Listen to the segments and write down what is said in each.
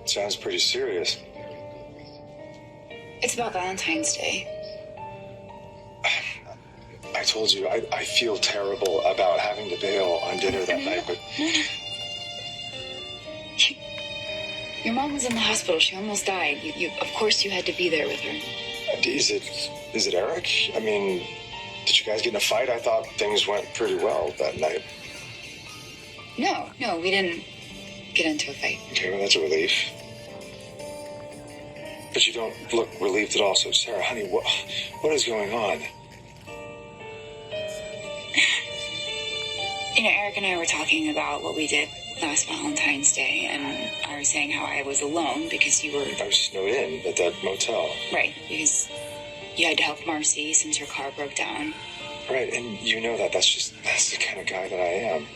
Sounds pretty serious. It's about Valentine's Day. I told you, I feel terrible about having to bail on dinner that night, but... No. Your mom was in the hospital. She almost died. Of course you had to be there with her. Is it Eric? I mean, did you guys get in a fight? I thought things went pretty well that night. No, we didn't get into a fight. Okay, well, that's a relief. But you don't look relieved at all. So, Sarah, honey, what is going on? Eric and I were talking about what we did last Valentine's Day, and I was saying how I was alone because you were... I was snowed in at that motel. Right, because you had to help Marcy since her car broke down. Right, and you know that. That's the kind of guy that I am.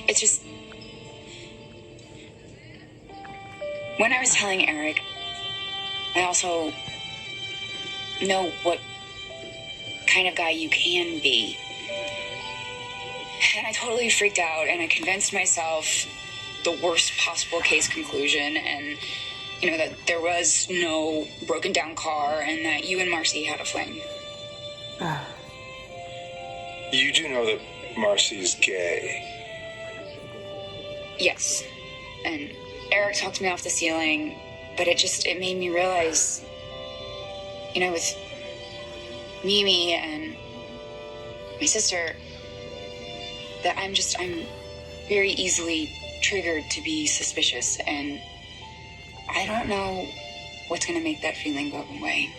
It's just... When I was telling Eric, I also know what kind of guy you can be. And I totally freaked out, and I convinced myself the worst possible case conclusion, and, that there was no broken down car, and that you and Marcy had a fling. You do know that Marcy's gay. Yes. And Eric talked me off the ceiling, but it made me realize, with Mimi and my sister, that I'm very easily triggered to be suspicious, and I don't know what's going to make that feeling go away.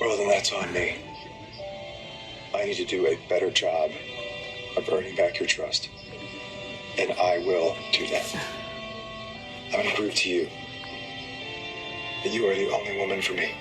Well, then that's on me. I need to do a better job of earning back your trust. And I will do that. I'm going to prove to you that you are the only woman for me.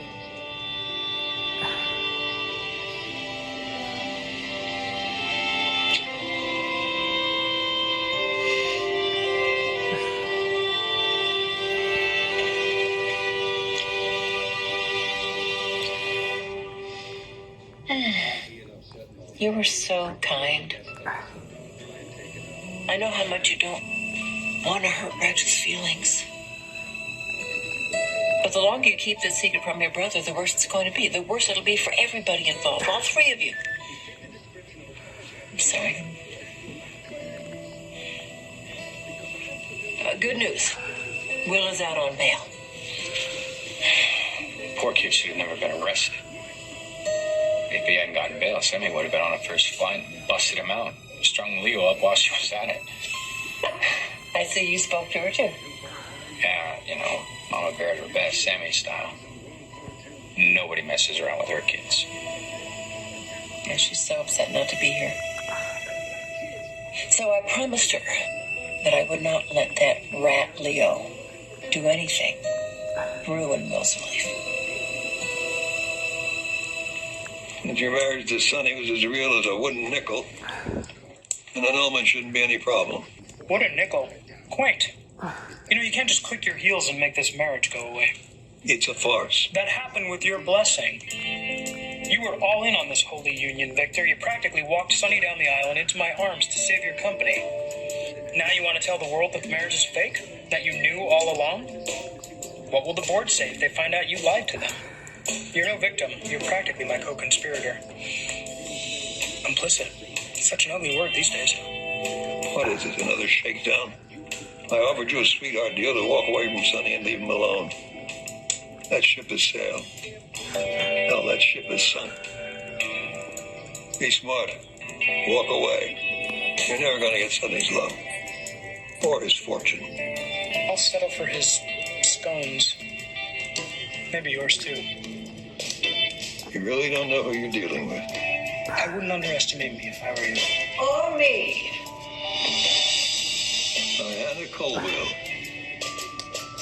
You were so kind. I know how much you don't want to hurt Reg's feelings. But the longer you keep this secret from your brother, the worse it's going to be. The worse it'll be for everybody involved, all three of you. I'm sorry. Good news. Will is out on bail. Poor kid should have never been arrested. If he hadn't gotten bail, Sammy would have been on a first flight and busted him out. Strung Leo up while she was at it. I see you spoke to her, too. Yeah, Mama Bear at her best, Sammy style. Nobody messes around with her kids. And she's so upset not to be here. So I promised her that I would not let that rat Leo do anything ruin Will's life. And your marriage to Sonny was as real as a wooden nickel. An annulment shouldn't be any problem. What a nickel. Quaint. You can't just click your heels and make this marriage go away. It's a farce. That happened with your blessing. You were all in on this holy union, Victor. You practically walked Sonny down the aisle and into my arms to save your company. Now you want to tell the world that the marriage is fake? That you knew all along? What will the board say if they find out you lied to them? You're no victim. You're practically my co-conspirator. Complicit. Such an ugly word these days. What is this, another shakedown? I offered you a sweetheart deal to walk away from Sonny and leave him alone. That ship has sailed. Hell, that ship is sunk. Be smart. Walk away. You're never going to get Sonny's love. Or his fortune. I'll settle for his scones. Maybe yours, too. You really don't know who you're dealing with. I wouldn't underestimate me if I were you. Or me. Diana Colville.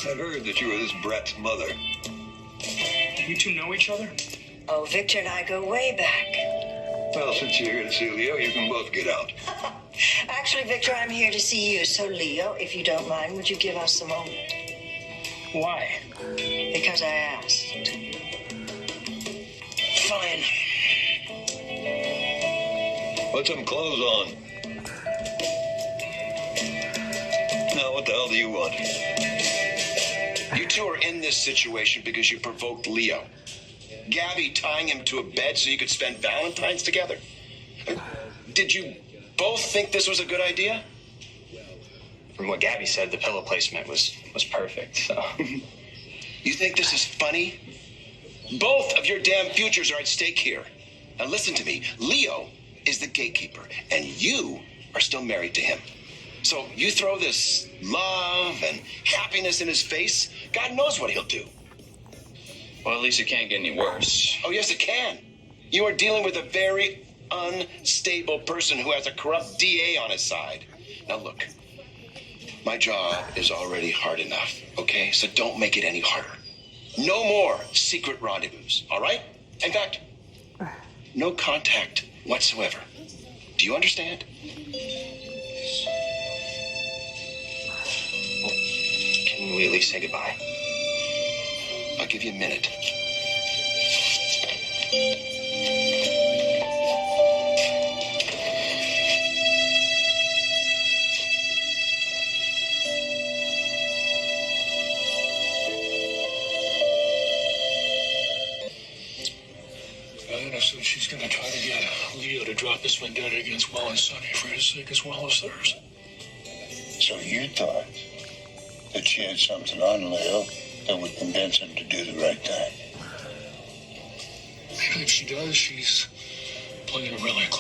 I heard that you were this brat's mother. You two know each other? Oh, Victor and I go way back. Well, since you're here to see Leo, you can both get out. Actually, Victor, I'm here to see you. So, Leo, if you don't mind, would you give us a moment? Why? Because I asked. Fine. Put some clothes on. What the hell do you want? You two are in this situation because you provoked Leo. Gabby tying him to a bed so you could spend Valentine's together. Did you both think this was a good idea? From what Gabby said, the pillow placement was perfect, so. You think this is funny? Both of your damn futures are at stake here. Now listen to me. Leo is the gatekeeper, and you are still married to him. So you throw this love and happiness in his face, God knows what he'll do. Well, at least it can't get any worse. Oh, yes, it can. You are dealing with a very unstable person who has a corrupt DA on his side. Now, look, my job is already hard enough, okay? So don't make it any harder. No more secret rendezvous, all right? In fact, no contact whatsoever. Do you understand? Can we at least say goodbye? I'll give you a minute. Diana said she's going to try to get Leo to drop his vendetta against Will and Sonny for his sake as well as theirs. So you thought that she had something on Leo that would convince him to do the right thing? And if she does, she's playing a really close